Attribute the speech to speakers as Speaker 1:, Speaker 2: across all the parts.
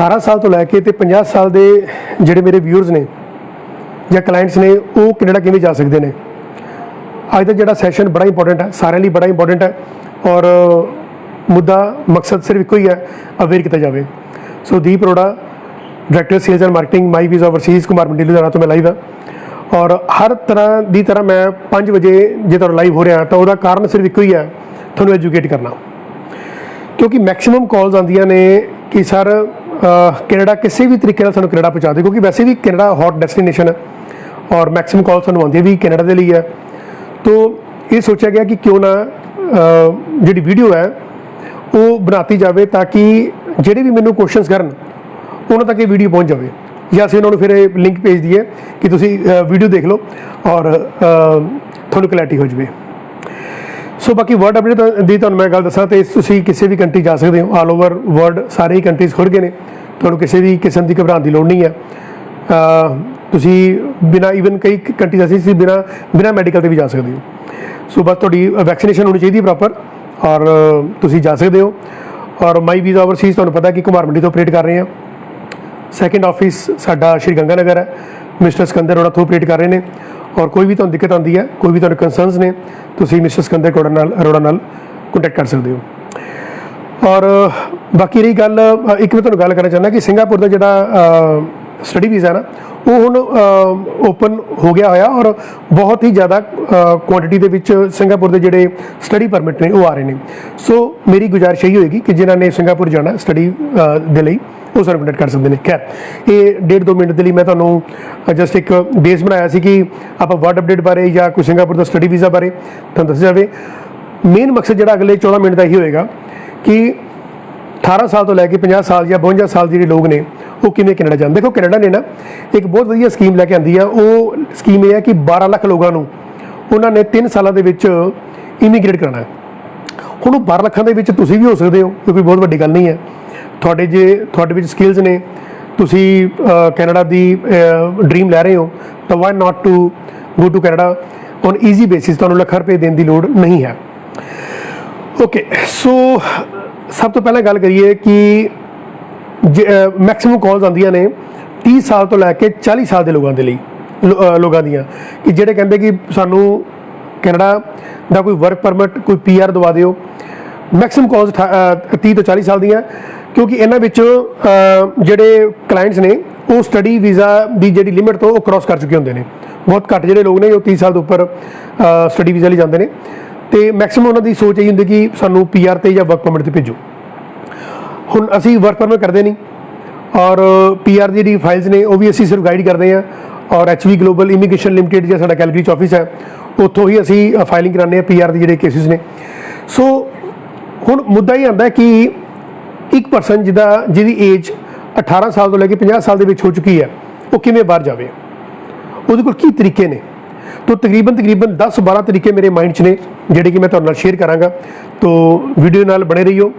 Speaker 1: 18 साल तो लैके तो 50 साल के जोड़े मेरे व्यूअर्स ने या क्लाइंट्स ने वो कनेडा किवें जा सकते हैं। अज का जोड़ा सैशन बड़ा इंपॉर्टेंट है, सारे लिए बड़ा इंपॉर्टेंट है और मुद्दा मकसद सिर्फ एको ही है, अवेयर किया जाए। So Deep Arora, director sales and marketing, My Visa Overseas, Kumar Mandi Ludhiana तो मैं लाइव है और हर तरह की तरह मैं 5 बजे जो तुहानूं लाइव हो रहा तो वह कारण सिर्फ एको ही है, तुहानूं एजुकेट करना। क्योंकि मैक्सीमम कॉल्स आंदियां ने कि सर कनेडा किसी भी तरीके सानूं कनेडा पहुँचा दे, क्योंकि वैसे भी कनेडा हॉट डेस्टिनेशन है और मैक्सीमम कॉल सानूं आउंदी भी कनेडा के लिए है। तो ये सोचा गया कि क्यों ना जी वीडियो है वो बनाती जाए ताकि ਜਿਹੜੇ भी मैनू क्वेश्चन करन उन्होंने तक ये वीडियो पहुँच जाए, या असं उन्होंने फिर लिंक भेज दिए कि तुसी वीडियो देख लो और थोड़ी क्लैरिटी हो जाए। सो बाकी वर्ल्ड अपडेट की तुहानूं मैं गल दसां तो तुसी किसी भी कंट्री जा सकते हो, ऑल ओवर वर्ल्ड सारे ही कंट्रीज़ खुल गए हैं, तुहानूं किसी भी किस्म की घबराने की लोड़ नहीं है। तुसी बिना ईवन कई कंट्रीज ऐसी बिना मैडिकल के भी जा सकते हो। सो बस तुहाडी वैक्सीनेशन होनी चाहिए प्रॉपर और तुसी जा सकते हो। और माई वीज़ा ओवरसीज़ तुहानूं पता है कि कुमार मंडी तो ऑपरेट कर रहे हैं, सैकेंड ऑफिस साडा श्री गंगानगर है, मिस्टर सिकंदर अरोड़ा तो ऑपरेट कर रहे हैं। और कोई भी तुहानूं दिक्कत आती है, कोई भी तुहानूं कंसर्नस ने, तुसी मिस्टर सिकंदर अरोड़ा नाल कॉन्टैक्ट कर सकते हो। और बाकी रही गल, एक मैं तुहानूं गल करना चाहना कि सिंगापुर का जिहड़ा स्टडी वीज़ा है ना वो हुण ओपन हो गया होया और बहुत ही ज़्यादा क्वांटिटी दे विच सिंगापुर के जिहड़े स्टडी परमिट ने वो आ रहे हैं। सो मेरी गुजारिश यही होएगी कि जिन्होंने सिंगापुर जाना स्टडी दे लई वो सानूं कॉन्टैक्ट कर सकते हैं। खैर ये 1.5-2 मिनट के लिए मैं तुहानूं जस्ट एक बेस बनाया सी कि आप वर्ल्ड अपडेट बारे या कोई सिंगापुर का स्टडी वीज़ा बारे तुहानूं दस्सिया जाए। मेन मकसद जिहड़ा अगले 14 मिनट का ही होएगा कि 18 साल तो लैके 50 साल या 52 साल के लोग ने वो किवें कनेडा जाते। देखो कनेडा ने ना एक बहुत वधिया स्कीम लैके आंदी है, वो स्कीम ये है कि 12 लाख लोगों को उन्होंने 3 सालों के इमीग्रेट करना है। हुण 12 लाखां दे विच तुसीं भी हो सकते हो, क्योंकि बहुत वड्डी गल नहीं है। तुहाडे विच स्किल्स ने, तुसी कैनेडा की ड्रीम लै रहे हो तो why not to go to Canada on easy basis, तुहानूं लाख रुपए देने की लोड़ नहीं है। ओके, सो सब तो पहले गल करिए कि मैक्सीमम कॉल्स आंदियां ने 30 साल तो लैके 40 साल के लोगों के लिए लोगों दियां कि जिहड़े कहंदे कि सानूं कनेडा का कोई वर्क परमिट, कोई PR दवा दिओ। मैक्सीमम कॉल्स 30 तो 40 साल दियां, क्योंकि इन्हां विच जिहड़े क्लाइंट्स ने वो स्टडी वीज़ा की जिहड़ी लिमिट तो वो क्रॉस कर चुके होंदे ने। बहुत घੱਟ जिहड़े लोग ने वो 30 साल तो उपर स्टडी वीज़ा लई जांदे ने ते मैक्सीमम उन्हां दी सोच यही हुंदी कि सानूं PR ते या वर्क परमिट ते भेजो। हुण असीं वर्क परमिट करते नहीं और PR दी जिहड़ी फाइल्स ने वो भी असीं सिर्फ गाइड करते हैं और HV ग्लोबल इमीग्रेशन लिमिटेड जो साडा कैलगरी ऑफिस है उत्थों ही असीं फाइलिंग कराने हैं PR दी जिहड़े केसिस ने। सो हुण मुद्दा ये आंदा कि एक परसन जिहदी एज 18 साल तो लैके 50 साल दे विच हो चुकी है वो किवें बाहर जावे, उहदे कोल की तरीके ने। तो तकरीबन 10-12 तरीके मेरे माइंड च ने जिहड़े कि मैं तुहाडे नाल शेयर करांगा। तो वीडियो नाल बने रहियो।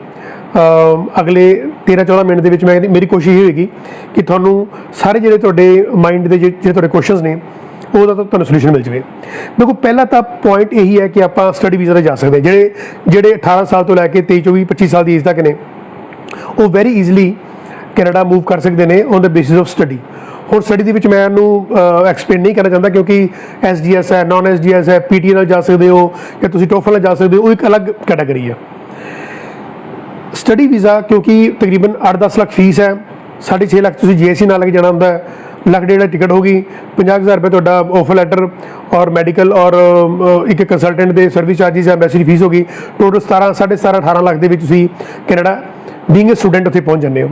Speaker 1: अगले 13-14 मिनट के मैं मेरी कोशिश ये होगी कि तुहानूं सारे जिहड़े तुहाडे माइंड के जे तुहाडे क्वेश्चनस ने ਉਹਦਾ ਤਾਂ ਤੁਹਾਨੂੰ ਸੋਲੂਸ਼ਨ ਮਿਲ ਜਾਵੇ। देखो पहला तो पॉइंट यही है कि आप स्टडी वीज़ा 'ਤੇ जा सकते हैं। ਜਿਹੜੇ 18 साल तो लैके 23-24-25 साल की एज तक ने वो वैरी ईजिली कैनेडा मूव कर सकते हैं on the basis of study. ਹੁਣ स्टडी ਦੇ ਵਿੱਚ ਮੈਂ ਇਹਨੂੰ ਐਕਸਪਲੇਨ ਨਹੀਂ ਕਰਨਾ ਚਾਹੁੰਦਾ, क्योंकि SGS है, नॉन SGS है, PTE ਨਾਲ ਜਾ ਸਕਦੇ ਹੋ ਜਾਂ ਤੁਸੀਂ TOEFL ਨਾਲ ਜਾ ਸਕਦੇ ਹੋ, ਉਹ ਇੱਕ ਅਲੱਗ ਕੈਟਾਗਰੀ ਹੈ। स्टडी वीज़ा क्योंकि तकरीबन 8-10 लाख फीस है, 6.5 लाख तुसीं GST नाल लग जाना होंदा है, ਲੱਖ डेढ़ टिकट होगी, 50,000 रुपये तुहाडा ऑफर लैटर और मैडिकल और एक कंसलटेंट के सर्विस चार्जिज है, एम्बेसी फीस होगी। टोटल 17.5-18 लाख के तुसीं कैनेडा बीइंग ए स्टूडेंट उत्थे पहुँच जाते हो।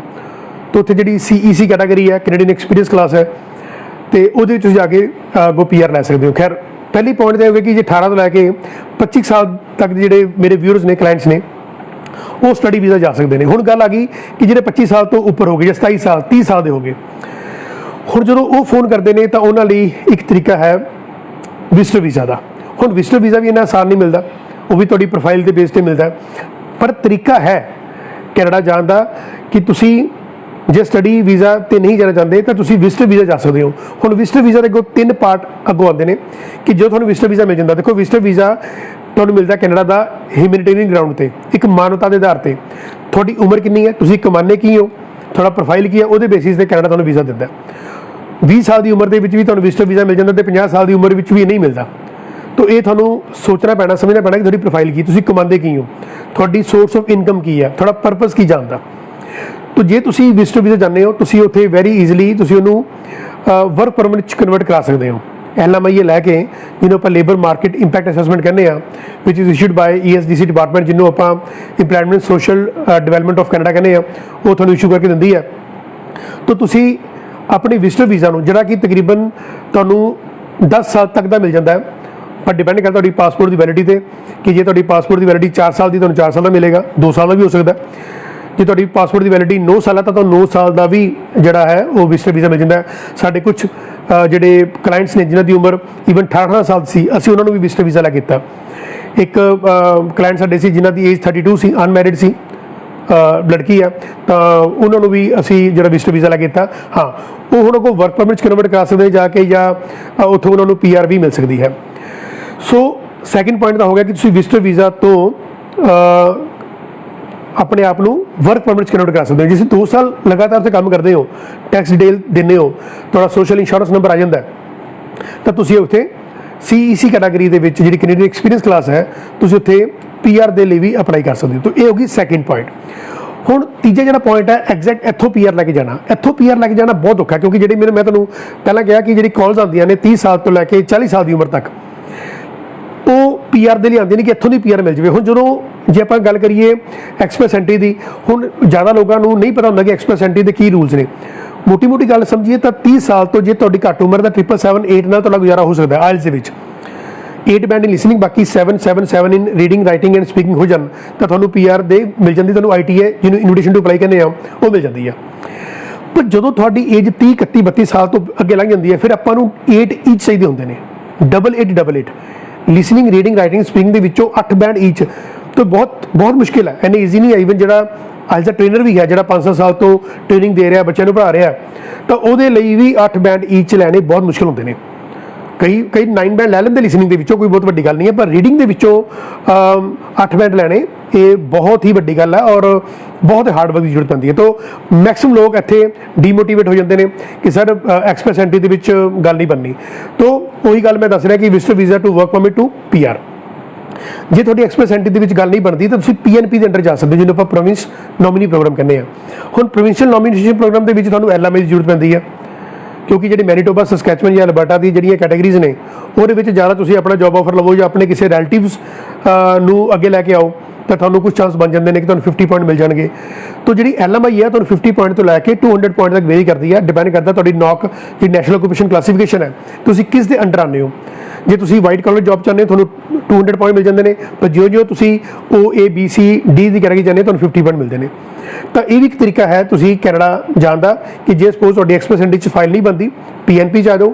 Speaker 1: तो उत्थे जिहड़ी CEC कैटागरी है, कैनेडियन एक्सपीरियंस क्लास है, तो वो जाके अगों PR लै सकते हो। खैर पहली पॉइंट तो होगी कि जे 18 तो लैके 25 साल तक जिहड़े मेरे व्यूअर्स ने, क्लाइंट्स ने, वो स्टडी वीज़ा जा सकते हैं। हुण गल आ गई कि जिहड़े 25 साल तो उपर हो गए या 27 साल 30 साल के हो गए, हुण जदों वो फोन करते हैं तो उन्हां लई एक तरीका है विजिटर वीज़ा का। हुण विजिटर वीज़ा भी इन्ना आसान नहीं मिलता, वो भी तुहाडी प्रोफाइल के बेस पर मिलता है, पर तरीका है कैनेडा जाण दा कि तुसीं जे स्टडी वीज़ा तो नहीं जाना चाहते तो तुसीं विजिटर वीज़ा जा सकते हो। हुण विजिटर वीज़ा के अगों 3 पार्ट अगों आते हैं कि जो तुहानूं विजिटर वीज़ा मिल जाता। देखो विजिटर वीज़ा तुहानूं मिलता कैनेडा का ह्यूमैनिटेरियन ग्राउंड पर, एक मानवता के आधार पर। तुहाडी उम्र कितनी है, तुसीं कमाने की हो, ਤੁਹਾਡਾ ਪ੍ਰੋਫਾਈਲ ਕੀ ਹੈ ਉਹਦੇ ਬੇਸਿਸ ਤੇ ਕੈਨੇਡਾ ਤੁਹਾਨੂੰ ਵੀਜ਼ਾ ਦਿੰਦਾ। 20 ਸਾਲ ਦੀ ਉਮਰ ਦੇ ਵਿੱਚ ਵੀ ਤੁਹਾਨੂੰ ਵਿਜ਼ਟਰ ਵੀਜ਼ਾ ਮਿਲ ਜਾਂਦਾ ਤੇ 50 ਸਾਲ ਦੀ ਉਮਰ ਵਿੱਚ ਵੀ ਨਹੀਂ ਮਿਲਦਾ। ਤਾਂ ਇਹ ਤੁਹਾਨੂੰ ਸੋਚਣਾ ਪੈਣਾ, ਸਮਝਣਾ ਪੈਣਾ ਕਿ ਤੁਹਾਡੀ ਪ੍ਰੋਫਾਈਲ ਕੀ, ਤੁਸੀਂ ਕਮਾਉਂਦੇ ਕੀ ਹੋ, ਤੁਹਾਡੀ ਸੋਰਸ ਆਫ ਇਨਕਮ ਕੀ ਹੈ, ਤੁਹਾਡਾ ਪਰਪਸ ਕੀ ਜਾਣਦਾ। ਤਾਂ ਜੇ ਤੁਸੀਂ ਵਿਜ਼ਟਰ ਵੀਜ਼ਾ ਜਾਂਦੇ ਹੋ ਤੁਸੀਂ ਉੱਥੇ ਵੈਰੀ ਈਜ਼ੀਲੀ ਤੁਸੀਂ ਉਹਨੂੰ ਵਰਕ ਪਰਮਿਟ 'ਚ ਕਨਵਰਟ ਕਰਾ ਸਕਦੇ ਹੋ। LMIA ਲੈ ਕੇ, ਜਿਹਨੂੰ ਆਪਾਂ ਲੇਬਰ ਮਾਰਕੀਟ ਇੰਪੈਕਟ ਅਸੈਸਮੈਂਟ ਕਹਿੰਦੇ ਆ, ਵਿਚ is issued by ESDC department, ਜਿਹਨੂੰ ਆਪਾਂ employment social development of Canada ਕਹਿੰਦੇ ਆ, ਉਹ ਤੁਹਾਨੂੰ ਇਸ਼ੂ ਕਰਕੇ ਦਿੰਦੀ ਹੈ। ਤਾਂ ਤੁਸੀਂ ਆਪਣੇ ਵਿਜ਼ਟਰ ਵੀਜ਼ਾ ਨੂੰ, ਜਿਹੜਾ ਕਿ ਤਕਰੀਬਨ ਤੁਹਾਨੂੰ 10 ਸਾਲ ਤੱਕ ਦਾ ਮਿਲ ਜਾਂਦਾ ਹੈ, ਪਰ ਡਿਪੈਂਡ ਕਰਦਾ ਤੁਹਾਡੀ ਪਾਸਪੋਰਟ ਦੀ ਵੈਲਿਡਿਟੀ ਤੇ, ਕਿ ਜੇ ਤੁਹਾਡੀ ਪਾਸਪੋਰਟ ਦੀ ਵੈਲਿਡਿਟੀ 4 ਸਾਲ ਦੀ, ਤੁਹਾਨੂੰ 4 ਸਾਲ ਦਾ ਮਿਲੇਗਾ, 2 ਸਾਲ ਦਾ ਵੀ ਹੋ ਸਕਦਾ। ਜੇ ਤੁਹਾਡੀ ਪਾਸਪੋਰਟ ਦੀ ਵੈਲਿਡਿਟੀ 9 ਸਾਲ ਹੈ ਤਾਂ ਤੁਹਾਨੂੰ 9 ਸਾਲ ਦਾ ਵੀ ਜਿਹੜਾ ਹੈ ਉਹ ਵਿਜ਼ਟਰ ਵੀਜ਼ਾ ਮਿਲ ਜਾਂਦਾ ਹੈ। ਸਾਡੇ ਕੁਝ ਜਿਹੜੇ ਕਲਾਇੰਟਸ ਨੇ ਜਿਨ੍ਹਾਂ ਦੀ ਉਮਰ ਈਵਨ 18 ਸਾਲ ਸੀ, ਅਸੀਂ ਉਹਨਾਂ ਨੂੰ ਵੀ ਵਿਜ਼ਟਰ ਵੀਜ਼ਾ ਲੈ ਕੀਤਾ। ਇੱਕ ਕਲਾਇੰਟ ਸਾਡੇ ਸੀ ਜਿਨ੍ਹਾਂ ਦੀ ਏਜ 32 ਸੀ, ਅਨਮੈਰਿਡ ਸੀ, ਲੜਕੀ ਆ, ਤਾਂ ਉਹਨਾਂ ਨੂੰ ਵੀ ਅਸੀਂ ਜਿਹੜਾ ਵਿਜ਼ਟਰ ਵੀਜ਼ਾ ਲੈ ਕੀਤਾ। ਹਾਂ, ਉਹ ਹੁਣ ਕੋ ਵਰਕ ਪਰਮਿਟ 'ਚ ਕਨਵਰਟ ਕਰਾ ਸਕਦੇ ਜਾ ਕੇ, ਜਾਂ ਉੱਥੋਂ ਉਹਨਾਂ ਨੂੰ PR ਵੀ ਮਿਲ ਸਕਦੀ ਹੈ। ਸੋ ਸੈਕਿੰਡ ਪੁਆਇੰਟ ਤਾਂ ਹੋ ਗਿਆ ਕਿ ਤੁਸੀਂ ਵਿਜ਼ਟਰ ਵੀਜ਼ਾ ਤੋਂ ਆਪਣੇ ਆਪ ਨੂੰ ਵਰਕ ਪਰਮਿਟ 'ਚ ਕਨਵਰਟ ਕਰ ਸਕਦੇ ਹੋ। ਜੇ ਤੁਸੀਂ 2 ਸਾਲ ਲਗਾਤਾਰ ਉੱਥੇ ਕੰਮ ਕਰਦੇ ਹੋ, ਟੈਕਸ ਡਿਟੇਲ ਦਿੰਦੇ ਹੋ, ਤੁਹਾਡਾ ਸੋਸ਼ਲ ਇੰਸ਼ੋਰੈਂਸ ਨੰਬਰ ਆ ਜਾਂਦਾ, ਤਾਂ ਤੁਸੀਂ ਉੱਥੇ CEC ਕੈਟਾਗਰੀ ਦੇ ਵਿੱਚ ਜਿਹੜੀ ਕੈਨੇਡੀਅਨ ਐਕਸਪੀਰੀਅੰਸ ਕਲਾਸ ਹੈ, ਤੁਸੀਂ ਉੱਥੇ PR ਦੇ ਲਈ ਵੀ ਅਪਲਾਈ ਕਰ ਸਕਦੇ ਹੋ। ਤਾਂ ਇਹ ਹੋ ਗਈ ਸੈਕਿੰਡ ਪੁਆਇੰਟ। ਹੁਣ ਤੀਜਾ ਜਿਹੜਾ ਪੁਆਇੰਟ ਹੈ, ਐਗਜ਼ੈਕਟ ਇੱਥੋਂ PR ਲੈ ਕੇ ਜਾਣਾ। ਇੱਥੋਂ PR ਲੈ ਕੇ ਜਾਣਾ ਬਹੁਤ ਔਖਾ, ਕਿਉਂਕਿ ਜਿਹੜੀ ਮੈਂ ਤੁਹਾਨੂੰ ਪਹਿਲਾਂ ਕਿਹਾ ਕਿ ਜਿਹੜੀ ਕਾਲਸ ਆਉਂਦੀਆਂ ਨੇ 30 ਸਾਲ ਤੋਂ ਲੈ ਕੇ 40 ਸਾਲ ਦੀ ਉਮਰ ਤੱਕ, ਉਹ PR ਦੇ ਲਈ ਆਉਂਦੇ ਨੇ ਕਿ ਇੱਥੋਂ ਦੀ PR ਮਿਲ ਜਾਵੇ। ਹੁਣ ਜਦੋਂ ਜੇ ਆਪਾਂ ਗੱਲ ਕਰੀਏ ਐਕਸਪ੍ਰੈਸ ਐਂਟਰੀ ਦੀ, ਹੁਣ ਜ਼ਿਆਦਾ ਲੋਕਾਂ ਨੂੰ ਨਹੀਂ ਪਤਾ ਹੁੰਦਾ ਕਿ ਐਕਸਪ੍ਰੈਸ ਐਂਟਰੀ ਦੇ ਕੀ ਰੂਲਸ ਨੇ। ਮੋਟੀ ਗੱਲ ਸਮਝੀਏ ਤਾਂ 30 ਸਾਲ ਤੋਂ ਜੇ ਤੁਹਾਡੀ ਘੱਟ ਉਮਰ ਦਾ 777 ਨਾਲ ਤੁਹਾਡਾ ਗੁਜ਼ਾਰਾ ਹੋ ਸਕਦਾ ਆਇਲਸ ਦੇ ਵਿੱਚ, 8 ਬੈਂਡ ਇਨ ਲਿਸਨਿੰਗ, ਬਾਕੀ 777 ਇਨ ਰੀਡਿੰਗ, ਰਾਈਟਿੰਗ ਐਂਡ ਸਪੀਕਿੰਗ ਹੋ ਜਾਣ ਤਾਂ ਤੁਹਾਨੂੰ PR ਦੇ ਮਿਲ ਜਾਂਦੀ, ਤੁਹਾਨੂੰ ITA ਜਿਹਨੂੰ ਇਨਵੀਟੇਸ਼ਨ ਟੂ ਅਪਲਾਈ ਕਹਿੰਦੇ ਆ ਉਹ ਮਿਲ ਜਾਂਦੀ ਆ। ਪਰ ਜਦੋਂ ਤੁਹਾਡੀ ਏਜ 30, 31, 32 ਸਾਲ ਤੋਂ ਅੱਗੇ ਲੰਘ ਜਾਂਦੀ ਹੈ, ਫਿਰ ਆਪਾਂ ਨੂੰ 8 ਈਚ ਚਾਹੀਦੇ ਹੁੰਦੇ ਨੇ, 88 ਲਿਸਨਿੰਗ, ਰੀਡਿੰਗ, ਰਾਈਟਿੰਗ, ਸਪੀਕਿੰਗ ਦੇ ਵਿੱਚੋਂ 8 ਬੈਂਡ ਈਚ। ਤਾਂ ਬਹੁਤ ਮੁਸ਼ਕਿਲ ਹੈ, ਇੰਨੀ ਈਜ਼ੀ ਨਹੀਂ ਹੈ। ਈਵਨ ਜਿਹੜਾ ਅੱਜ ਦਾ ਟ੍ਰੇਨਰ ਵੀ ਹੈ, ਜਿਹੜਾ 5-7 ਸਾਲ ਤੋਂ ਟ੍ਰੇਨਿੰਗ ਦੇ ਰਿਹਾ, ਬੱਚਿਆਂ ਨੂੰ ਪੜ੍ਹਾ ਰਿਹਾ, ਤਾਂ ਉਹਦੇ ਲਈ ਵੀ 8 ਬੈਂਡ ਈਚ ਲੈਣੇ ਬਹੁਤ ਮੁਸ਼ਕਿਲ ਹੁੰਦੇ ਨੇ। ਕਈ 9 ਬੈਂਡ ਲੈ ਲੈਂਦੇ ਲਿਸਨਿੰਗ ਦੇ ਵਿੱਚੋਂ, ਕੋਈ ਬਹੁਤ ਵੱਡੀ ਗੱਲ ਨਹੀਂ ਹੈ, ਪਰ ਰੀਡਿੰਗ ਦੇ ਵਿੱਚੋਂ 8 ਬੈਂਡ ਲੈਣੇ ਇਹ ਬਹੁਤ ਹੀ ਵੱਡੀ ਗੱਲ ਹੈ ਔਰ ਬਹੁਤ ਹਾਰਡ ਵਰਕ ਦੀ ਜ਼ਰੂਰਤ ਪੈਂਦੀ ਹੈ। ਤਾਂ ਮੈਕਸਿਮਮ ਲੋਕ ਇੱਥੇ ਡੀਮੋਟੀਵੇਟ ਹੋ ਜਾਂਦੇ ਨੇ ਕਿ ਸਰ ਐਕਸਪ੍ਰੈਸ ਐਂਟਰੀ ਦੇ ਵਿੱਚ ਗੱਲ ਨਹੀਂ ਬਣਨੀ। ਤਾਂ ਉਹੀ ਗੱਲ ਮੈਂ ਦੱਸ ਰਿਹਾ ਕਿ visitor visa to work permit to PR, ਜੇ ਤੁਹਾਡੀ ਐਕਸਪ੍ਰੈਸ ਐਂਟਰੀ ਦੇ ਵਿੱਚ ਗੱਲ ਨਹੀਂ ਬਣਦੀ ਤਾਂ ਤੁਸੀਂ PNP ਦੇ ਅੰਡਰ ਜਾ ਸਕਦੇ ਹੋ, ਜਿਹਨੂੰ ਆਪਾਂ ਪ੍ਰੋਵਿੰਸ ਨੋਮੀਨੀ ਪ੍ਰੋਗਰਾਮ ਕਹਿੰਦੇ ਆ। ਹੁਣ ਪ੍ਰੋਵਿੰਸ਼ੀਅਲ ਨੋਮੀਨੇਸ਼ਨ ਪ੍ਰੋਗਰਾਮ ਦੇ ਵਿੱਚ ਤੁਹਾਨੂੰ LMI ਦੀ ਜ਼ਰੂਰਤ ਪੈਂਦੀ ਹੈ, ਕਿਉਂਕਿ ਜਿਹੜੀ ਮੈਨੀਟੋਬਾ, ਸਸਕੈਚੁਅਨ ਜਾਂ ਅਲਬਰਟਾ ਦੀ ਜਿਹੜੀਆਂ ਕੈਟਾਗਰੀਜ਼ ਨੇ, ਉਹਦੇ ਵਿੱਚ ਜ਼ਿਆਦਾ ਤੁਸੀਂ ਆਪਣਾ ਜੋਬ ਆਫਰ ਲਵੋ ਜਾਂ ਆਪਣੇ ਕਿਸੇ ਰਿਲੇਟਿਵਸ ਨੂੰ ਅੱਗੇ ਲੈ ਕੇ ਆਓ, ਤਾਂ ਤੁਹਾਨੂੰ ਕੁਝ ਚਾਂਸ ਬਣ ਜਾਂਦੇ ਨੇ ਕਿ ਤੁਹਾਨੂੰ 50 ਪੁਆਇੰਟ ਮਿਲ ਜਾਣਗੇ। ਤਾਂ ਜਿਹੜੀ LMI ਹੈ ਤੁਹਾਨੂੰ 50 ਪੁਆਇੰਟ ਤੋਂ ਲੈ ਕੇ 200 ਪੁਆਇੰਟ ਤੱਕ ਵੇਰੀ ਕਰਦੀ ਹੈ, ਡਿਪੈਂਡ ਕਰਦਾ ਤੁਹਾਡੀ NOC ਦੀ ਨੈਸ਼ਨਲ ਆਕੂਪੇਸ਼ਨ ਕਲਾਸੀਫਿਕੇਸ਼ਨ ਹੈ, ਤੁਸੀਂ ਕਿਸ ਦੇ ਅੰਡਰ ਆਉਂਦੇ ਹੋ। ਜੇ ਤੁਸੀਂ ਵਾਈਟ ਕਾਲਰ ਜੌਬ ਚਾਹੁੰਦੇ ਹੋ ਤੁਹਾਨੂੰ 200 ਪੁਆਇੰਟ ਮਿਲ ਜਾਂਦੇ ਨੇ, ਪਰ ਜਿਉਂ ਤੁਸੀਂ OABCD ਦੀ ਕੈਟਾਗਰੀ ਜਾਂਦੇ ਤੁਹਾਨੂੰ 50 ਪੁਆਇੰਟ ਮਿਲਦੇ ਨੇ। ਤਾਂ ਇਹ ਵੀ ਇੱਕ ਤਰੀਕਾ ਹੈ ਤੁਸੀਂ ਕੈਨੇਡਾ ਜਾਣ ਦਾ, ਕਿ ਜੇ ਸਪੋਜ਼ ਤੁਹਾਡੀ ਐਕਸਪ੍ਰੈਸ ਐਂਟਰੀ 'ਚ ਫਾਈਲ ਨਹੀਂ ਬਣਦੀ, PNP 'ਚ ਆ ਜਾਓ,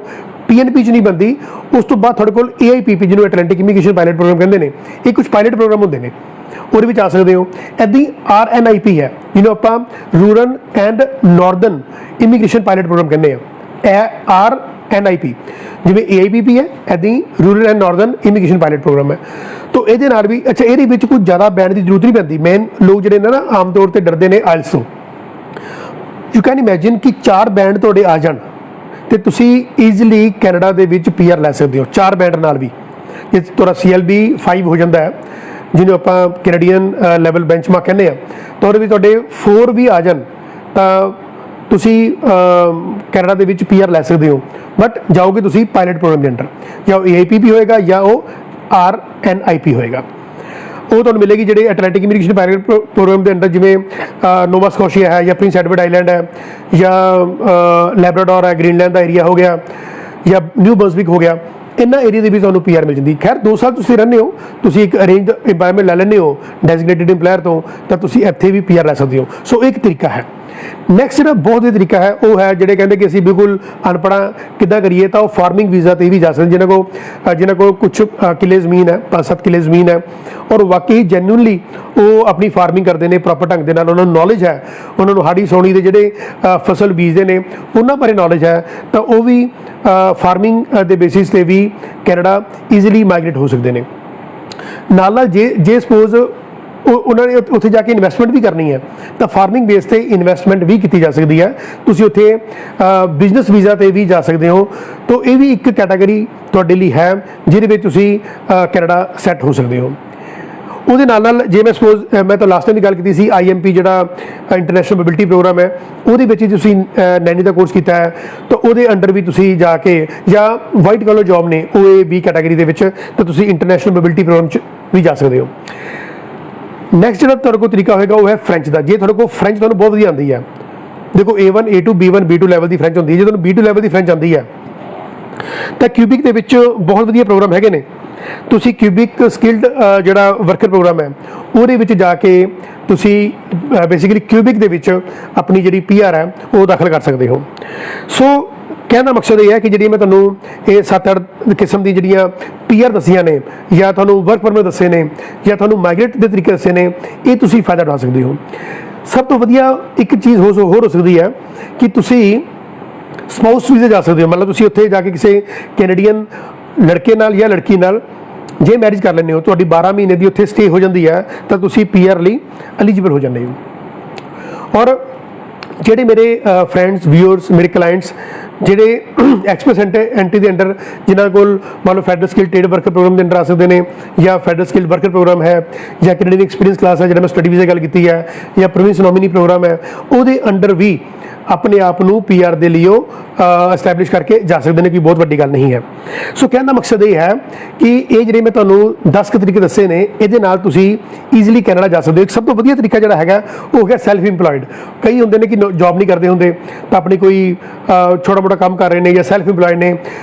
Speaker 1: PNP 'ਚ ਨਹੀਂ ਬਣਦੀ, ਉਸ ਤੋਂ ਬਾਅਦ ਤੁਹਾਡੇ ਕੋਲ AIPP, ਜਿਹਨੂੰ ਐਟਲਾਂਟਿਕ ਇਮੀਗ੍ਰੇਸ਼ਨ ਪਾਇਲਟ ਪ੍ਰੋਗਰਾਮ ਕਹਿੰਦੇ ਨੇ, ਇਹ ਕੁਝ ਪਾਇਲਟ ਪ੍ਰੋਗਰਾਮ ਹੁੰਦੇ ਨੇ, ਉਹਦੇ ਵਿੱਚ ਆ ਸਕਦੇ ਹੋ। ਇੱਦਾਂ ਹੀ RNIP ਹੈ, ਜਿਹਨੂੰ ਆਪਾਂ rural and northern immigration pilot program ਕਹਿੰਦੇ ਆ। RNIP ਜਿਵੇਂ AIPP ਹੈ, ਇੱਦਾਂ ਹੀ rural and northern immigration pilot program ਹੈ। ਤਾਂ ਇਹਦੇ ਨਾਲ ਵੀ ਅੱਛਾ, ਇਹਦੇ ਵਿੱਚ ਕੁਝ ਜ਼ਿਆਦਾ ਬੈਂਡ ਦੀ ਜ਼ਰੂਰਤ ਨਹੀਂ ਪੈਂਦੀ। ਮੇਨ ਲੋਕ ਜਿਹੜੇ ਨੇ ਨਾ ਆਮ ਤੌਰ 'ਤੇ ਡਰਦੇ ਨੇ ਆਇਲਸ ਤੋਂ। ਯੂ ਕੈਨ ਇਮੈਜਿਨ ਕਿ 4 ਬੈਂਡ ਤੁਹਾਡੇ ਆ ਜਾਣ ਤੇ ਤੁਸੀਂ ਈਜ਼ੀਲੀ ਕੈਨੇਡਾ ਦੇ ਵਿੱਚ PR ਲੈ ਸਕਦੇ ਹੋ 4 ਬੈਂਡ ਨਾਲ ਵੀ। ਜੇ ਤੁਹਾਡਾ CLB 5 ਹੋ ਜਾਂਦਾ ਹੈ, ਜਿਹਨੂੰ ਆਪਾਂ ਕੈਨੇਡੀਅਨ ਲੈਵਲ ਬੈਂਚਮਾਰਕ ਕਹਿੰਦੇ ਆ, ਤਾਂ ਉਹਦੇ ਵਿੱਚ ਤੁਹਾਡੇ 4 ਵੀ ਆ ਜਾਣ ਤਾਂ ਤੁਸੀਂ ਕੈਨੇਡਾ ਦੇ ਵਿੱਚ PR ਲੈ ਸਕਦੇ ਹੋ। ਬਟ ਜਾਓਗੇ ਤੁਸੀਂ ਪਾਇਲਟ ਪ੍ਰੋਗਰਾਮ ਦੇ ਅੰਡਰ, ਜਾਂ AIPP ਹੋਏਗਾ ਜਾਂ ਉਹ RNIP ਹੋਏਗਾ। ਉਹ ਤੁਹਾਨੂੰ ਮਿਲੇਗੀ ਜਿਹੜੇ ਐਟਲਾਂਟਿਕ ਇਮੀਗ੍ਰੇਸ਼ਨ ਪਾਇਲਟ ਪ੍ਰੋਗਰਾਮ ਦੇ ਅੰਡਰ, ਜਿਵੇਂ ਨੋਵਾ ਸਕੋਸ਼ੀਆ ਹੈ ਜਾਂ ਪ੍ਰਿੰਸ ਐਡਵਰਡ ਆਈਲੈਂਡ ਹੈ ਜਾਂ ਲੈਬਰਾਡੋਰ ਹੈ, ਗ੍ਰੀਨਲੈਂਡ ਦਾ ਏਰੀਆ ਹੋ ਗਿਆ ਜਾਂ ਨਿਊ ਬਰੰਸਵਿਕ ਹੋ ਗਿਆ, ਇਹਨਾਂ ਏਰੀਆ ਦੇ ਵਿੱਚ ਤੁਹਾਨੂੰ PR ਮਿਲ ਜਾਂਦੀ। ਖੈਰ 2 ਸਾਲ ਤੁਸੀਂ ਰਹਿੰਦੇ ਹੋ, ਤੁਸੀਂ ਇੱਕ ਅਰੇਂਜਡ ਇੰਵਾਇਰਮੈਂਟ ਲੈ ਲੈਂਦੇ ਹੋ ਡੈਜ਼ਿਗਨੇਟਿਡ ਇੰਪਲਾਇਰ ਤੋਂ, ਤਾਂ ਤੁਸੀਂ ਇੱਥੇ ਵੀ PR ਲੈ ਸਕਦੇ ਹੋ। ਸੋ ਇੱਕ ਤਰੀਕਾ ਹੈ। ਨੈਕਸਟ ਜਿਹੜਾ ਬਹੁਤ ਵਧੀਆ ਤਰੀਕਾ ਹੈ ਉਹ ਹੈ ਜਿਹੜੇ ਕਹਿੰਦੇ ਕਿ ਅਸੀਂ ਬਿਲਕੁਲ ਅਨਪੜ੍ਹਾਂ ਕਿੱਦਾਂ ਕਰੀਏ, ਤਾਂ ਉਹ ਫਾਰਮਿੰਗ ਵੀਜ਼ਾ 'ਤੇ ਵੀ ਜਾ ਸਕਦੇ। ਜਿਨ੍ਹਾਂ ਕੋਲ ਕੁਛ ਕਿੱਲੇ ਜ਼ਮੀਨ ਹੈ, 5-7 ਕਿੱਲੇ ਜ਼ਮੀਨ ਹੈ, ਔਰ ਵਾਕਈ ਜੈਨੂਅਨਲੀ ਉਹ ਆਪਣੀ ਫਾਰਮਿੰਗ ਕਰਦੇ ਨੇ ਪ੍ਰੋਪਰ ਢੰਗ ਦੇ ਨਾਲ, ਉਹਨਾਂ ਨੂੰ ਨੌਲੇਜ ਹੈ, ਉਹਨਾਂ ਨੂੰ ਹਾੜੀ ਸੌਣੀ ਦੇ ਜਿਹੜੇ ਫਸਲ ਬੀਜਦੇ ਨੇ ਉਹਨਾਂ ਬਾਰੇ ਨੌਲੇਜ ਹੈ, ਤਾਂ ਉਹ ਵੀ ਫਾਰਮਿੰਗ ਦੇ ਬੇਸਿਸ 'ਤੇ ਵੀ ਕੈਨੇਡਾ ਈਜ਼ੀਲੀ ਮਾਈਗ੍ਰੇਟ ਹੋ ਸਕਦੇ ਨੇ। ਨਾਲ ਜੇ ਸਪੋਜ਼ ਉਹਨਾਂ ਨੇ ਉੱਥੇ ਜਾ ਕੇ ਇਨਵੈਸਟਮੈਂਟ ਵੀ ਕਰਨੀ ਹੈ ਤਾਂ ਫਾਰਮਿੰਗ ਬੇਸ ਤੇ ਇਨਵੈਸਟਮੈਂਟ ਵੀ ਕੀਤੀ ਜਾ ਸਕਦੀ ਹੈ। ਤੁਸੀਂ ਉੱਥੇ ਬਿਜ਼ਨਸ ਵੀਜ਼ਾ ਤੇ ਵੀ ਜਾ ਸਕਦੇ ਹੋ। ਤਾਂ ਇਹ ਵੀ ਇੱਕ ਕੈਟਾਗਰੀ ਤੁਹਾਡੇ ਲਈ ਹੈ ਜਿਹਦੇ ਵਿੱਚ ਤੁਸੀਂ ਕੈਨੇਡਾ ਸੈੱਟ ਹੋ ਸਕਦੇ ਹੋ। ਉਹਦੇ ਨਾਲ ਜੇ ਮੈਂ ਸਪੋਜ਼ ਮੈਂ ਤਾਂ ਲਾਸਟ ਟਾਈਮ ਵੀ ਗੱਲ ਕੀਤੀ ਸੀ IMP ਜਿਹੜਾ ਇੰਟਰਨੈਸ਼ਨਲ ਮੋਬਿਲਿਟੀ ਪ੍ਰੋਗਰਾਮ ਹੈ ਉਹਦੇ ਵਿੱਚ ਤੁਸੀਂ ਨੈਨੀ ਦਾ ਕੋਰਸ ਕੀਤਾ ਹੈ ਤਾਂ ਉਹਦੇ ਅੰਡਰ ਵੀ ਤੁਸੀਂ ਜਾ ਕੇ ਜਾਂ ਵਾਈਟ ਕਾਲਰ ਜੌਬ ਨੇ OAB ਕੈਟਾਗਰੀ ਦੇ ਵਿੱਚ ਤਾਂ ਤੁਸੀਂ ਇੰਟਰਨੈਸ਼ਨਲ ਮੋਬਿਲਿਟੀ ਪ੍ਰੋਗਰਾਮ 'ਚ ਵੀ ਜਾ ਸਕਦੇ ਹੋ। ਨੈਕਸਟ ਜਿਹੜਾ ਤੁਹਾਡੇ ਕੋਲ ਤਰੀਕਾ ਹੋਏਗਾ ਉਹ ਹੈ ਫਰੈਂਚ ਦਾ। ਜੇ ਤੁਹਾਡੇ ਕੋਲ ਫਰੈਂਚ ਤੁਹਾਨੂੰ ਬਹੁਤ ਵਧੀਆ ਆਉਂਦੀ ਹੈ, ਦੇਖੋ A1 A2 B1 B2 level ਦੀ ਫਰੈਂਚ ਹੁੰਦੀ ਹੈ। ਜੇ ਤੁਹਾਨੂੰ B2 ਲੈਵਲ ਦੀ ਫਰੈਂਚ ਆਉਂਦੀ ਹੈ ਤਾਂ ਕਿਊਬਿਕ ਦੇ ਵਿੱਚ ਬਹੁਤ ਵਧੀਆ ਪ੍ਰੋਗਰਾਮ ਹੈਗੇ ਨੇ। ਤੁਸੀਂ ਕਿਊਬਿਕ ਸਕਿਲਡ ਜਿਹੜਾ ਵਰਕਰ ਪ੍ਰੋਗਰਾਮ ਹੈ ਉਹਦੇ ਵਿੱਚ ਜਾ ਕੇ ਤੁਸੀਂ ਬੇਸਿਕਲੀ ਕਿਊਬਿਕ ਦੇ ਵਿੱਚ ਆਪਣੀ ਜਿਹੜੀ PR ਹੈ ਉਹ ਦਾਖਲ ਕਰ ਸਕਦੇ ਹੋ। ਸੋ ਕਹਿਣ ਦਾ ਮਕਸਦ ਇਹ ਹੈ ਕਿ ਜਿਹੜੀ ਮੈਂ ਤੁਹਾਨੂੰ ਇਹ 7-8 ਕਿਸਮ ਦੀ ਜਿਹੜੀਆਂ PR ਦੱਸੀਆਂ ਨੇ ਜਾਂ ਤੁਹਾਨੂੰ ਵਰਕ ਪਰਮਿਟ ਦੱਸੇ ਨੇ ਜਾਂ ਤੁਹਾਨੂੰ ਮਾਈਗ੍ਰੇਟ ਦੇ ਤਰੀਕੇ ਦੱਸੇ ਨੇ, ਇਹ ਤੁਸੀਂ ਫਾਇਦਾ ਉਠਾ ਸਕਦੇ ਹੋ। ਸਭ ਤੋਂ ਵਧੀਆ ਇੱਕ ਚੀਜ਼ ਹੋਰ ਹੋ ਸਕਦੀ ਹੈ ਕਿ ਤੁਸੀਂ ਸਪਾਊਸ ਵੀਜ਼ੇ ਜਾ ਸਕਦੇ ਹੋ। ਮਤਲਬ ਤੁਸੀਂ ਉੱਥੇ ਜਾ ਕੇ ਕਿਸੇ ਕੈਨੇਡੀਅਨ ਲੜਕੇ ਨਾਲ ਜਾਂ ਲੜਕੀ ਨਾਲ ਜੇ ਮੈਰਿਜ ਕਰ ਲੈਂਦੇ ਹੋ, ਤੁਹਾਡੀ 12 ਮਹੀਨੇ ਦੀ ਉੱਥੇ ਸਟੇ ਹੋ ਜਾਂਦੀ ਹੈ ਤਾਂ ਤੁਸੀਂ PR ਲਈ ਐਲੀਜੀਬਲ ਹੋ ਜਾਂਦੇ ਹੋ। ਔਰ ਜਿਹੜੇ ਮੇਰੇ ਫਰੈਂਡਸ ਵਿਊਅਰਸ ਮੇਰੇ ਕਲਾਇੰਟਸ ਜਿਹੜੇ ਐਕਸਪ੍ਰੈਸ ਐਂਟਰੀ ਦੇ ਅੰਡਰ ਜਿਨ੍ਹਾਂ ਕੋਲ ਮੰਨ ਲਓ federal skill trade worker program ਦੇ ਅੰਡਰ ਆ ਸਕਦੇ ਨੇ ਜਾਂ ਫੈਡਰਲ ਸਕਿੱਲ ਵਰਕਰ ਪ੍ਰੋਗਰਾਮ ਹੈ ਜਾਂ ਕੈਨੇਡੀਅਨ ਐਕਸਪੀਰੀਅੰਸ ਕਲਾਸ ਹੈ ਜਿਹੜਾ ਮੈਂ ਸਟੱਡੀ ਵੀਜ਼ਾ ਗੱਲ ਕੀਤੀ ਹੈ ਜਾਂ ਪ੍ਰੋਵਿੰਸ ਨੋਮੀਨੀ ਪ੍ਰੋਗਰਾਮ ਹੈ, ਉਹਦੇ ਅੰਡਰ ਵੀ ਆਪਣੇ ਆਪ ਨੂੰ PR ਦੇ ਲਈ ਐਸਟੈਬਲਿਸ਼ ਕਰਕੇ ਜਾ ਸਕਦੇ ਨੇ। ਕੋਈ ਬਹੁਤ ਵੱਡੀ ਗੱਲ ਨਹੀਂ ਹੈ। ਸੋ ਕਹਿਣ ਦਾ ਮਕਸਦ ਇਹ ਹੈ ਕਿ ਇਹ ਜਿਹੜੇ ਮੈਂ ਤੁਹਾਨੂੰ 10 ਕੁ ਤਰੀਕੇ ਦੱਸੇ ਨੇ ਇਹਦੇ ਨਾਲ ਤੁਸੀਂ ਈਜ਼ੀਲੀ ਕੈਨੇਡਾ ਜਾ ਸਕਦੇ ਹੋ। ਇੱਕ ਸਭ ਤੋਂ ਵਧੀਆ ਤਰੀਕਾ ਜਿਹੜਾ ਹੈਗਾ ਉਹ ਹੈ ਸੈਲਫ ਇੰਪਲੋਇਡ। ਕਈ ਹੁੰਦੇ ਨੇ ਕਿ ਜੌਬ ਨਹੀਂ ਕਰਦੇ ਹੁੰਦੇ ਤਾਂ ਆਪਣੀ ਕੋਈ ਛੋਟਾ ਮੋਟਾ ਕੰਮ ਕਰ ਰਹੇ ਨੇ ਜਾਂ ਸੈਲਫ ਇੰਪਲੋਇਡ ਨੇ।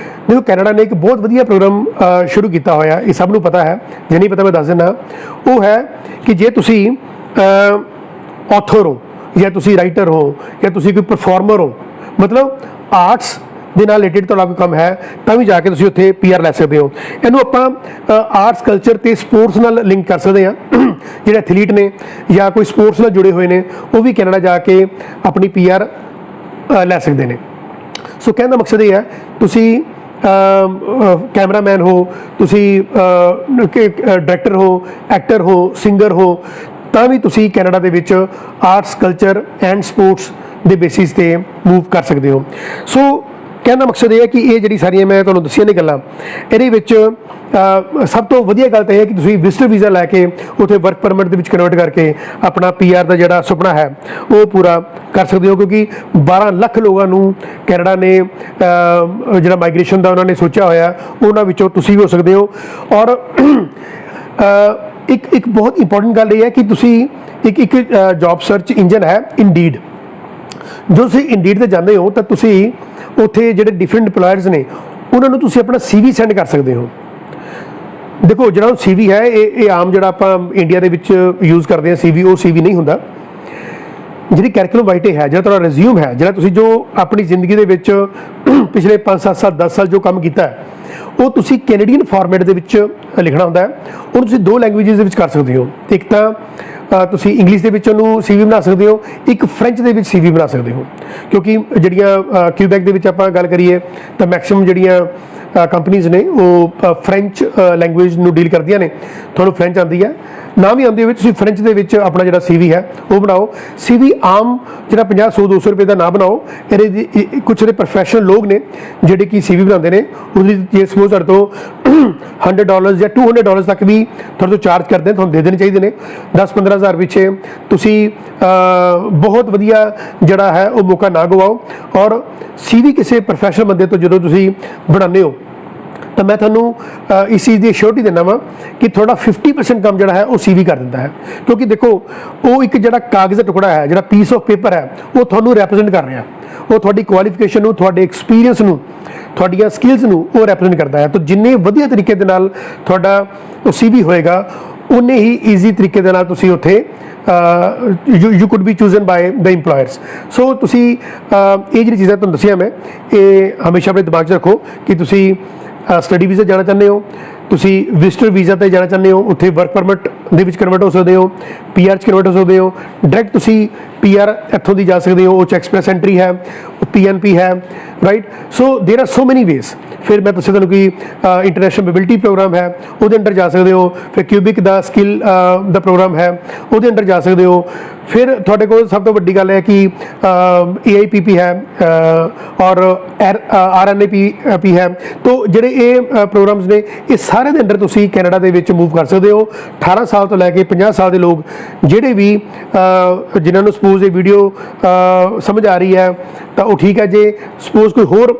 Speaker 1: ਦੇਖੋ ਕੈਨੇਡਾ ਨੇ ਇੱਕ ਬਹੁਤ ਵਧੀਆ ਪ੍ਰੋਗਰਾਮ ਸ਼ੁਰੂ ਕੀਤਾ ਹੋਇਆ, ਇਹ ਸਭ ਨੂੰ ਪਤਾ ਹੈ, ਜੇ ਨਹੀਂ ਪਤਾ ਮੈਂ ਦੱਸ ਦਿੰਦਾ। ਉਹ ਹੈ ਕਿ ਜੇ ਤੁਸੀਂ ਆਥਰ ਹੋ ਜਾਂ ਤੁਸੀਂ ਰਾਈਟਰ ਹੋ ਜਾਂ ਤੁਸੀਂ ਕੋਈ ਪਰਫਾਰਮਰ ਹੋ, ਮਤਲਬ ਆਰਟਸ ਦੇ ਨਾਲ ਰਿਲੇਟਡ ਤੁਹਾਡਾ ਕੋਈ ਕੰਮ ਹੈ ਤਾਂ ਵੀ ਜਾ ਕੇ ਤੁਸੀਂ ਉੱਥੇ PR ਲੈ ਸਕਦੇ ਹੋ। ਇਹਨੂੰ ਆਪਾਂ ਆਰਟਸ ਕਲਚਰ ਤੇ ਸਪੋਰਟਸ ਨਾਲ ਲਿੰਕ ਕਰ ਸਕਦੇ ਹਾਂ। ਜਿਹੜੇ ਐਥਲੀਟ ਨੇ ਜਾਂ ਕੋਈ ਸਪੋਰਟਸ ਨਾਲ ਜੁੜੇ ਹੋਏ ਨੇ ਉਹ ਵੀ ਕੈਨੇਡਾ ਜਾ ਕੇ ਆਪਣੀ PR ਲੈ ਸਕਦੇ ਨੇ। ਸੋ ਕਹਿਣ ਦਾ ਮਕਸਦ ਇਹ ਹੈ ਤੁਸੀਂ ਕੈਮਰਾਮੈਨ ਹੋ, ਤੁਸੀਂ ਡਾਇਰੈਕਟਰ ਹੋ, ਐਕਟਰ ਹੋ, ਸਿੰਗਰ ਹੋ, ਤਾਂ ਵੀ ਤੁਸੀਂ ਕੈਨੇਡਾ ਦੇ ਵਿੱਚ ਆਰਟਸ ਕਲਚਰ ਐਂਡ ਸਪੋਰਟਸ ਦੇ ਬੇਸਿਸ ਤੇ ਮੂਵ ਕਰ ਸਕਦੇ ਹੋ। ਸੋ ਕਹਿਣ ਦਾ ਮਕਸਦ ਇਹ ਹੈ ਕਿ ਇਹ ਜਿਹੜੀ ਸਾਰੀਆਂ ਮੈਂ ਤੁਹਾਨੂੰ ਦੱਸੀਆਂ ਨੇ ਗੱਲਾਂ, ਇਹਦੇ ਵਿੱਚ ਸਭ ਤੋਂ ਵਧੀਆ ਗੱਲ ਤਾਂ ਇਹ ਹੈ ਕਿ ਤੁਸੀਂ ਵਿਜ਼ਟਰ ਵੀਜ਼ਾ ਲੈ ਕੇ ਉੱਥੇ ਵਰਕ ਪਰਮਿਟ ਦੇ ਵਿੱਚ ਕਨਵਰਟ ਕਰਕੇ ਆਪਣਾ PR ਦਾ ਜਿਹੜਾ ਸੁਪਨਾ ਹੈ ਉਹ ਪੂਰਾ ਕਰ ਸਕਦੇ ਹੋ। ਕਿਉਂਕਿ 12 ਲੱਖ ਲੋਕਾਂ ਨੂੰ ਕੈਨੇਡਾ ਨੇ ਜਿਹੜਾ ਮਾਈਗ੍ਰੇਸ਼ਨ ਦਾ ਉਹਨਾਂ ਨੇ ਸੋਚਿਆ ਹੋਇਆ, ਉਹਨਾਂ ਵਿੱਚੋਂ ਤੁਸੀਂ ਵੀ ਹੋ ਸਕਦੇ ਹੋ। ਔਰ ਇੱਕ ਬਹੁਤ ਇੰਪੋਰਟੈਂਟ ਗੱਲ ਇਹ ਹੈ ਕਿ ਤੁਸੀਂ ਇੱਕ ਜੌਬ ਸਰਚ ਇੰਜਨ ਹੈ ਇੰਡੀਡ। ਜੋ ਤੁਸੀਂ ਇੰਡੀਡ ਤੇ ਜਾਂਦੇ ਹੋ ਤਾਂ ਤੁਸੀਂ ਉੱਥੇ ਜਿਹੜੇ ਡਿਫਰੈਂਟ ਇੰਪਲੋਇਰਸ ਨੇ ਉਹਨਾਂ ਨੂੰ ਤੁਸੀਂ ਆਪਣਾ CV ਸੈਂਡ ਕਰ ਸਕਦੇ ਹੋ। ਦੇਖੋ ਜਿਹੜਾ CV ਹੈ ਇਹ ਆਮ ਜਿਹੜਾ ਆਪਾਂ ਇੰਡੀਆ ਦੇ ਵਿੱਚ ਯੂਜ਼ ਕਰਦੇ ਹਾਂ CV, ਉਹ CV ਨਹੀਂ ਹੁੰਦਾ। ਜਿਹੜੀ ਕੈਰੀਕੂਲਮ ਵਾਈਟੇ ਹੈ, ਜਿਹੜਾ ਤੁਹਾਡਾ ਰਿਜ਼ਿਊਮ ਹੈ, ਜਿਹੜਾ ਤੁਸੀਂ ਜੋ ਆਪਣੀ ਜ਼ਿੰਦਗੀ ਦੇ ਵਿੱਚ ਪਿਛਲੇ 5-7 ਸਾਲ 10 ਸਾਲ ਜੋ ਕੰਮ ਕੀਤਾ ਹੈ ਉਹ ਤੁਸੀਂ ਕੈਨੇਡੀਅਨ ਫਾਰਮੈਟ ਦੇ ਵਿੱਚ ਲਿਖਣਾ ਹੁੰਦਾ ਹੈ। ਉਹਨੂੰ ਤੁਸੀਂ 2 ਲੈਂਗੁਏਜਸ ਦੇ ਵਿੱਚ ਕਰ ਸਕਦੇ ਹੋ। ਇੱਕ ਤਾਂ ਤੁਸੀਂ ਇੰਗਲਿਸ਼ ਦੇ ਵਿੱਚ ਉਹਨੂੰ CV ਬਣਾ ਸਕਦੇ ਹੋ, ਇੱਕ ਫ੍ਰੈਂਚ ਦੇ ਵਿੱਚ CV ਬਣਾ ਸਕਦੇ ਹੋ। ਕਿਉਂਕਿ ਜਿਹੜੀਆਂ ਕਿਊਬੈਕ ਦੇ ਵਿੱਚ ਆਪਾਂ ਗੱਲ ਕਰੀਏ ਤਾਂ ਮੈਕਸਿਮਮ ਜਿਹੜੀਆਂ ਕੰਪਨੀਜ਼ ਨੇ ਉਹ ਫ੍ਰੈਂਚ ਲੈਂਗੁਏਜ ਨੂੰ ਡੀਲ ਕਰਦੀਆਂ ਨੇ। ਤੁਹਾਨੂੰ ਫ੍ਰੈਂਚ ਆਉਂਦੀ ਹੈ ਨਾ ਵੀ ਆਉਂਦੀ ਹੋਵੇ, ਤੁਸੀਂ ਫ੍ਰੈਂਚ ਦੇ ਵਿੱਚ ਆਪਣਾ ਜਿਹੜਾ CV ਹੈ ਉਹ ਬਣਾਓ। CV ਆਮ ਜਿਹੜਾ 50, 100, 200 ਰੁਪਏ ਦਾ ਨਾ ਬਣਾਓ। ਇਹਦੇ ਕੁਛ ਜਿਹੜੇ ਪ੍ਰੋਫੈਸ਼ਨਲ ਲੋਕ ਨੇ ਜਿਹੜੇ ਕਿ CV ਬਣਾਉਂਦੇ ਨੇ, ਉਹਦੀ ਜੇ ਸਪੋਜ਼ ਤੁਹਾਡੇ ਤੋਂ $100 ਜਾਂ $200 ਤੱਕ ਵੀ ਤੁਹਾਡੇ ਤੋਂ ਚਾਰਜ ਕਰਦੇ ਤੁਹਾਨੂੰ ਦੇ ਦੇਣੇ ਚਾਹੀਦੇ ਨੇ। 10-15 ਹਜ਼ਾਰ ਪਿੱਛੇ ਤੁਸੀਂ ਬਹੁਤ ਵਧੀਆ ਜਿਹੜਾ ਹੈ ਉਹ ਮੌਕਾ ਨਾ ਗਵਾਓ। ਔਰ CV ਕਿਸੇ ਪ੍ਰੋਫੈਸ਼ਨਲ ਬੰਦੇ ਤੋਂ ਜਦੋਂ ਤੁਸੀਂ ਬਣਾਉਂਦੇ ਹੋ ਤਾਂ ਮੈਂ ਤੁਹਾਨੂੰ ਇਸ ਚੀਜ਼ ਦੀ ਅਸ਼ੋਰਟੀ ਦਿੰਦਾ ਵਾਂ ਕਿ ਤੁਹਾਡਾ 50% ਕੰਮ ਜਿਹੜਾ ਹੈ ਉਹ CV ਕਰ ਦਿੰਦਾ ਹੈ। ਕਿਉਂਕਿ ਦੇਖੋ ਉਹ ਇੱਕ ਜਿਹੜਾ ਕਾਗਜ਼ ਦਾ ਟੁਕੜਾ ਹੈ, ਜਿਹੜਾ ਪੀਸ ਆਫ ਪੇਪਰ ਹੈ, ਉਹ ਤੁਹਾਨੂੰ ਰੈਪਰੈਜ਼ੈਂਟ ਕਰ ਰਿਹਾ। ਉਹ ਤੁਹਾਡੀ ਕੁਆਲੀਫਿਕੇਸ਼ਨ ਨੂੰ, ਤੁਹਾਡੇ ਐਕਸਪੀਰੀਅੰਸ ਨੂੰ, ਤੁਹਾਡੀਆਂ ਸਕਿੱਲਸ ਨੂੰ ਉਹ ਰੈਪਰੈਜ਼ੈਂਟ ਕਰਦਾ ਹੈ। ਤਾਂ ਜਿੰਨੇ ਵਧੀਆ ਤਰੀਕੇ ਦੇ ਨਾਲ ਤੁਹਾਡਾ ਉਹ CV ਹੋਏਗਾ ਉਨੇ ਹੀ ਈਜ਼ੀ ਤਰੀਕੇ ਦੇ ਨਾਲ ਤੁਸੀਂ ਉੱਥੇ you could be chosen by the employers। ਸੋ ਤੁਸੀਂ ਇਹ ਜਿਹੜੀ ਚੀਜ਼ਾਂ ਤੁਹਾਨੂੰ ਦੱਸੀਆਂ ਮੈਂ, ਇਹ ਹਮੇਸ਼ਾ ਆਪਣੇ ਦਿਮਾਗ 'ਚ ਰੱਖੋ ਕਿ ਤੁਸੀਂ ਸਟੱਡੀ ਵੀਜ਼ਾ ਜਾਣਾ ਚਾਹੁੰਦੇ ਹੋ, ਤੁਸੀਂ ਵਿਜ਼ਟਰ ਵੀਜ਼ਾ ਤੇ ਜਾਣਾ ਚਾਹੁੰਦੇ ਹੋ, ਉੱਥੇ ਵਰਕ ਪਰਮਿਟ ਦੇ ਵਿੱਚ ਕਨਵਰਟ ਹੋ ਸਕਦੇ ਹੋ, PR 'ਚ ਕਨਵਰਟ ਹੋ ਸਕਦੇ ਹੋ, ਡਾਇਰੈਕਟ ਤੁਸੀਂ PR ਇੱਥੋਂ ਦੀ ਜਾ ਸਕਦੇ ਹੋ, ਉਹ 'ਚ ਐਕਸਪ੍ਰੈਸ ਐਂਟਰੀ ਹੈ, PNP ਹੈ, ਰਾਈਟ। ਸੋ ਦੇਰ ਆਰ ਸੋ ਮੈਨੀ ਵੇਜ਼। ਫਿਰ ਮੈਂ ਦੱਸਿਆ ਤੁਹਾਨੂੰ ਕਿ ਇੰਟਰਨੈਸ਼ਨਲ ਮੋਬਿਲਿਟੀ ਪ੍ਰੋਗਰਾਮ ਹੈ, ਉਹਦੇ ਅੰਡਰ ਜਾ ਸਕਦੇ ਹੋ। ਫਿਰ ਕਿਊਬਿਕ ਦਾ ਸਕਿੱਲ ਦਾ ਪ੍ਰੋਗਰਾਮ ਹੈ, ਉਹਦੇ ਅੰਡਰ ਜਾ ਸਕਦੇ ਹੋ। ਫਿਰ ਤੁਹਾਡੇ ਕੋਲ ਸਭ ਤੋਂ ਵੱਡੀ ਗੱਲ ਹੈ ਕਿ AIPP ਹੈ ਔਰ RNAP ਹੈ। ਤੋ ਜਿਹੜੇ ਇਹ ਪ੍ਰੋਗਰਾਮਸ ਨੇ, ਇਹ ਸਾਰੇ ਦੇ ਅੰਡਰ ਤੁਸੀਂ ਕੈਨੇਡਾ ਦੇ ਵਿੱਚ ਮੂਵ ਕਰ ਸਕਦੇ ਹੋ। 18 ਸਾਲ ਤੋਂ ਲੈ ਕੇ 50 ਸਾਲ ਦੇ ਲੋਕ ਜਿਹੜੇ ਵੀ ਜਿਨ੍ਹਾਂ ਨੂੰ ਸਪੋਜ਼ ਇਹ ਵੀਡੀਓ ਸਮਝ ਆ ਰਹੀ ਹੈ ਤਾਂ ਉਹ ਠੀਕ ਹੈ। ਜੇ ਸਪੋਜ਼ ਕੋਈ ਹੋਰ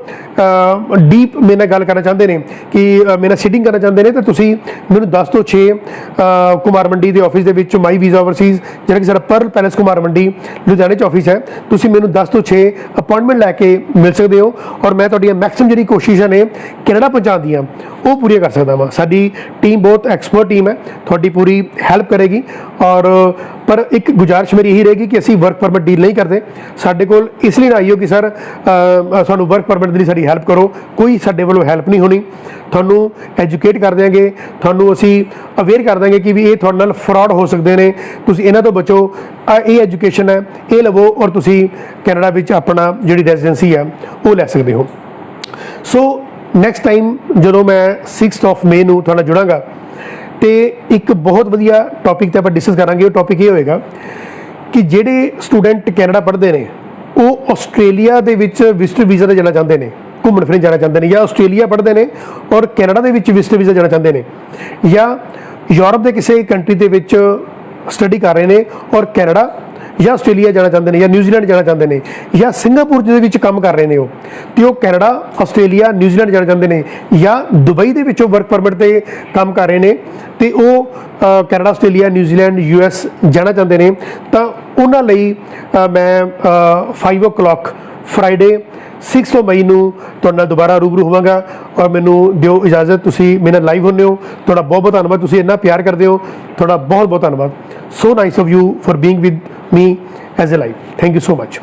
Speaker 1: ਡੀਪ ਮੇਰੇ ਨਾਲ ਗੱਲ ਕਰਨਾ ਚਾਹੁੰਦੇ ਨੇ ਕਿ ਮੇਰੇ ਨਾਲ ਸਿਟਿੰਗ ਕਰਨਾ ਚਾਹੁੰਦੇ ਨੇ, ਤਾਂ ਤੁਸੀਂ ਮੈਨੂੰ 10 ਤੋਂ 6 ਕੁਮਾਰ ਮੰਡੀ ਦੇ ਆਫਿਸ ਦੇ ਵਿੱਚ ਮਾਈ ਵੀਜ਼ਾ ਓਵਰਸੀਜ਼, ਜਿਹੜਾ ਕਿ ਸਾਡਾ ਪਰਲ ਪੈਲੇਸ ਕੁਮਾਰ ਮੰਡੀ ਲੁਧਿਆਣੇ 'ਚ ਆਫਿਸ ਹੈ, ਤੁਸੀਂ ਮੈਨੂੰ 10 ਤੋਂ 6 ਅਪਾਇੰਟਮੈਂਟ ਲੈ ਕੇ ਮਿਲ ਸਕਦੇ ਹੋ ਔਰ ਮੈਂ ਤੁਹਾਡੀਆਂ ਮੈਕਸਿਮਮ ਜਿਹੜੀ ਕੋਸ਼ਿਸ਼ਾਂ ਨੇ ਕੈਨੇਡਾ ਪਹੁੰਚਾਉਣ ਦੀਆਂ ਉਹ ਪੂਰੀਆਂ ਕਰ ਸਕਦਾ ਹਾਂ। ਸਾਡੀ ਟੀਮ ਬਹੁਤ ਐਕਸਪਰਟ ਟੀਮ ਹੈ, ਤੁਹਾਡੀ ਪੂਰੀ ਹੈਲਪ ਕਰੇਗੀ। ਔਰ ਪਰ ਇੱਕ ਗੁਜ਼ਾਰਿਸ਼ ਮੇਰੀ ਇਹੀ ਰਹੇਗੀ ਕਿ ਅਸੀਂ ਵਰਕ ਪਰਮਿਟ ਡੀਲ ਨਹੀਂ ਕਰਦੇ। ਸਾਡੇ ਕੋਲ ਇਸ ਲਈ ਨਾ ਆਈਓ ਕਿ ਸਰ ਸਾਨੂੰ ਵਰਕ ਪਰਮਿਟ ਦੇ ਲਈ ਸਾਡੀ ਹੈਲਪ ਕਰੋ, ਕੋਈ ਸਾਡੇ ਵੱਲੋਂ ਹੈਲਪ ਨਹੀਂ ਹੋਣੀ। ਤੁਹਾਨੂੰ ਐਜੂਕੇਟ ਕਰ ਦਿਆਂਗੇ, ਤੁਹਾਨੂੰ ਅਸੀਂ ਅਵੇਅਰ ਕਰ ਦਾਂਗੇ ਕਿ ਵੀ ਇਹ ਤੁਹਾਡੇ ਨਾਲ ਫਰਾਡ ਹੋ ਸਕਦੇ ਨੇ, ਤੁਸੀਂ ਇਹਨਾਂ ਤੋਂ ਬਚੋ। ਇਹ ਐਜੂਕੇਸ਼ਨ ਹੈ, ਇਹ ਲਵੋ ਔਰ ਤੁਸੀਂ ਕੈਨੇਡਾ ਵਿੱਚ ਆਪਣਾ ਜਿਹੜੀ ਰੈਜ਼ੀਡੈਂਸੀ ਹੈ ਉਹ ਲੈ ਸਕਦੇ ਹੋ। ਸੋ ਨੈਕਸਟ ਟਾਈਮ ਜਦੋਂ ਮੈਂ 6th of May ਨੂੰ ਤੁਹਾਡੇ ਨਾਲ ਜੁੜਾਂਗਾ ਤੇ ਇੱਕ ਬਹੁਤ ਵਧੀਆ ਟੌਪਿਕ 'ਤੇ ਆਪਾਂ ਡਿਸਕਸ ਕਰਾਂਗੇ। ਉਹ ਟੌਪਿਕ ਇਹ ਹੋਏਗਾ ਕਿ ਜਿਹੜੇ ਸਟੂਡੈਂਟ ਕੈਨੇਡਾ ਪੜ੍ਹਦੇ ਨੇ ਉਹ ਆਸਟ੍ਰੇਲੀਆ ਦੇ ਵਿੱਚ ਵਿਜ਼ਟਰ ਵੀਜ਼ਾ 'ਤੇ ਜਾਣਾ ਚਾਹੁੰਦੇ ਨੇ, ਘੁੰਮਣ ਫਿਰਨ ਜਾਣਾ ਚਾਹੁੰਦੇ ਨੇ, ਜਾਂ ਆਸਟ੍ਰੇਲੀਆ ਪੜ੍ਹਦੇ ਨੇ ਔਰ ਕੈਨੇਡਾ ਦੇ ਵਿੱਚ ਵਿਜ਼ਟਰ ਵੀਜ਼ਾ ਜਾਣਾ ਚਾਹੁੰਦੇ ਨੇ, ਜਾਂ ਯੂਰਪ ਦੇ ਕਿਸੇ ਕੰਟਰੀ ਦੇ ਵਿੱਚ ਸਟੱਡੀ ਕਰ ਰਹੇ ਨੇ ਔਰ ਕੈਨੇਡਾ ਜਾਂ ਆਸਟ੍ਰੇਲੀਆ ਜਾਣਾ ਚਾਹੁੰਦੇ ਨੇ, ਜਾਂ ਨਿਊਜ਼ੀਲੈਂਡ ਜਾਣਾ ਚਾਹੁੰਦੇ ਨੇ, ਜਾਂ ਸਿੰਗਾਪੁਰ ਦੇ ਵਿੱਚ ਕੰਮ ਕਰ ਰਹੇ ਨੇ ਉਹ, ਤੇ ਉਹ ਕੈਨੇਡਾ, ਆਸਟ੍ਰੇਲੀਆ, ਨਿਊਜ਼ੀਲੈਂਡ ਜਾਣਾ ਚਾਹੁੰਦੇ ਨੇ, ਜਾਂ ਦੁਬਈ ਦੇ ਵਿੱਚੋਂ ਵਰਕ ਪਰਮਿਟ 'ਤੇ ਕੰਮ ਕਰ ਰਹੇ ਨੇ ਤੇ ਉਹ ਕੈਨੇਡਾ, ਆਸਟ੍ਰੇਲੀਆ, ਨਿਊਜ਼ੀਲੈਂਡ, US ਜਾਣਾ ਚਾਹੁੰਦੇ ਨੇ, ਤਾਂ ਉਹਨਾਂ ਲਈ ਮੈਂ 5 o'clock ਫਰਾਈਡੇ 6 ਮਈ ਨੂੰ ਤੁਹਾਡੇ ਨਾਲ ਦੁਬਾਰਾ ਰੂਬਰੂ ਹੋਵਾਂਗਾ। ਔਰ ਮੈਨੂੰ ਦਿਓ ਇਜਾਜ਼ਤ, ਤੁਸੀਂ ਮੇਰੇ ਨਾਲ ਲਾਈਵ ਹੁੰਦੇ ਹੋ। ਤੁਹਾਡਾ ਬਹੁਤ ਬਹੁਤ ਧੰਨਵਾਦ, ਤੁਸੀਂ ਇੰਨਾ ਪਿਆਰ ਕਰਦੇ ਹੋ, ਤੁਹਾਡਾ ਬਹੁਤ ਬਹੁਤ ਧੰਨਵਾਦ। So nice of you for being with me as a live. Thank you so much.